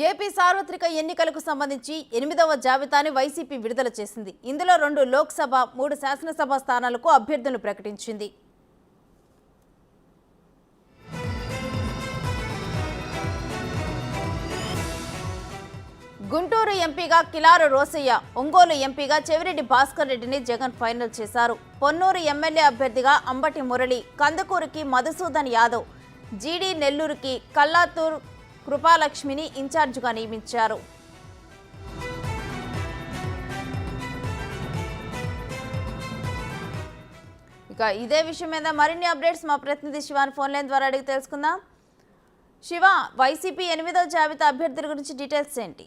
AP సార్వత్రిక ఎన్నికలకు సంబంధించి 8వ జాబితాని వైసీపీ విడుదల చేసింది. ఇందులో 2 లోక్సభ, 3 శాసనసభ స్థానాలకు అభ్యర్థులను ప్రకటించింది. గుంటూరు ఎంపీగా కిలారు రోసయ్య, ఒంగోలు ఎంపీగా చెవిరెడ్డి భాస్కర్ రెడ్డిని జగన్ ఫైనల్ చేశారు. పొన్నూరు ఎమ్మెల్యే అభ్యర్థిగా అంబటి మురళి, కందుకూరుకి మధుసూదన్ యాదవ్, జీడీ నెల్లూరుకి కల్లాతూర్ కృపాలక్ష్మిని ఇన్ఛార్జిగా నియమించారు. ఇక ఇదే విషయం మీద మరిన్ని అప్డేట్స్ మా ప్రతినిధి శివాని ఫోన్ లైన్ ద్వారా అడిగి తెలుసుకుందాం. శివ, వైసీపీ 8వ జాబితా అభ్యర్థుల గురించి డీటెయిల్స్ ఏంటి?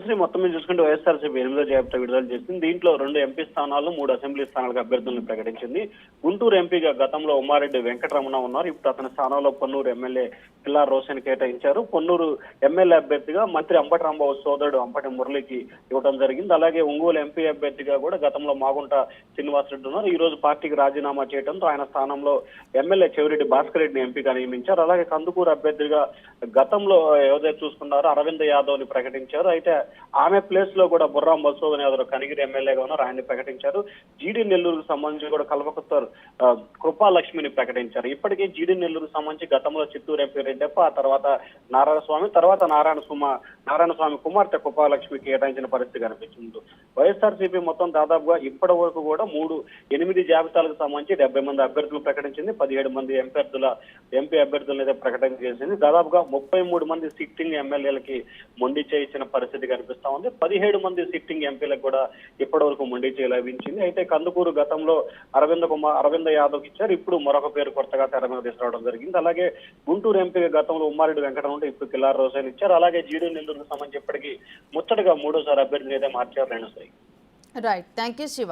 శ్రీ మొత్తం మీద చూసుకుంటే వైఎస్ఆర్సీపీ 8వ జాబితా విడుదల చేసింది. దీంట్లో 2 ఎంపీ స్థానాలు, 3 అసెంబ్లీ స్థానాలకు అభ్యర్థులను ప్రకటించింది. గుంటూరు ఎంపీగా గతంలో ఉమ్మారెడ్డి వెంకటరమణ ఉన్నారు. ఇప్పుడు అతని స్థానంలో పొన్నూరు ఎమ్మెల్యే కిల్లార్ రోషన్ కేటాయించారు. పొన్నూరు ఎమ్మెల్యే అభ్యర్థిగా మంత్రి అంబటి రాంబాబు సోదరుడు అంబటి మురళికి ఇవ్వడం జరిగింది. అలాగే ఒంగోలు ఎంపీ అభ్యర్థిగా కూడా గతంలో మాగుంట శ్రీనివాసరెడ్డి ఉన్నారు. ఈ రోజు పార్టీకి రాజీనామా చేయడంతో ఆయన స్థానంలో ఎమ్మెల్యే చెవిరెడ్డి భాస్కర్ రెడ్డిని ఎంపీగా నియమించారు. అలాగే కందుకూరు అభ్యర్థిగా గతంలో ఎవరైతే చూసుకున్నారో అరవింద్ యాదవ్ ని ప్రకటించారు. అయితే ఆమె ప్లేస్ లో కూడా బుర్రా మధుసూదన్ యాదవ్ కనిగిరి ఎమ్మెల్యేగా ఉన్నారు, ఆయన్ని ప్రకటించారు. జీడీ నెల్లూరుకు సంబంధించి కూడా కల్వకుత్తూర్ కృపాలక్ష్మిని ప్రకటించారు. ఇప్పటికే జీడీ నెల్లూరుకు సంబంధించి గతంలో చిత్తూరు ఎంపీ రెడ్డప్ప, ఆ తర్వాత నారాయణస్వామి, తర్వాత నారాయణస్వామి కుమార్తె కృపాలక్ష్మి కేటాయించిన పరిస్థితి కనిపించింది. వైఎస్ఆర్సీపీ మొత్తం దాదాపుగా ఇప్పటి వరకు కూడా 8 జాబితాలకు సంబంధించి 70 మంది అభ్యర్థులు ప్రకటించింది. 17 మంది ఎంపీ అభ్యర్థులను అయితే ప్రకటన చేసింది. దాదాపుగా 33 మంది సిట్టింగ్ ఎమ్మెల్యేలకి మొండి చేయించిన పరిస్థితి కనిపిస్తా ఉంది. 17 మంది సిట్టింగ్ ఎంపీలకు కూడా ఇప్పటి వరకు మొండి చేయి లభించింది. అయితే కందుకూరు గతంలో అరవింద్ యాదవ్ ఇచ్చారు. ఇప్పుడు మరొక పేరు కొత్తగా తెర మీద తీసుకురావడం జరిగింది. అలాగే గుంటూరు ఎంపీగా గతంలో ఉమ్మారెడ్డి వెంకటరమణ ఉంటే ఇప్పుడు కిల్లార్ రోసన్ ఇచ్చారు. అలాగే జీడీ నెల్లూరుకు సంబంధించి ఇప్పటికీ ముచ్చటగా 3వ సారి అభ్యర్థిని అయితే మార్చారు. Right, thank you Shiva.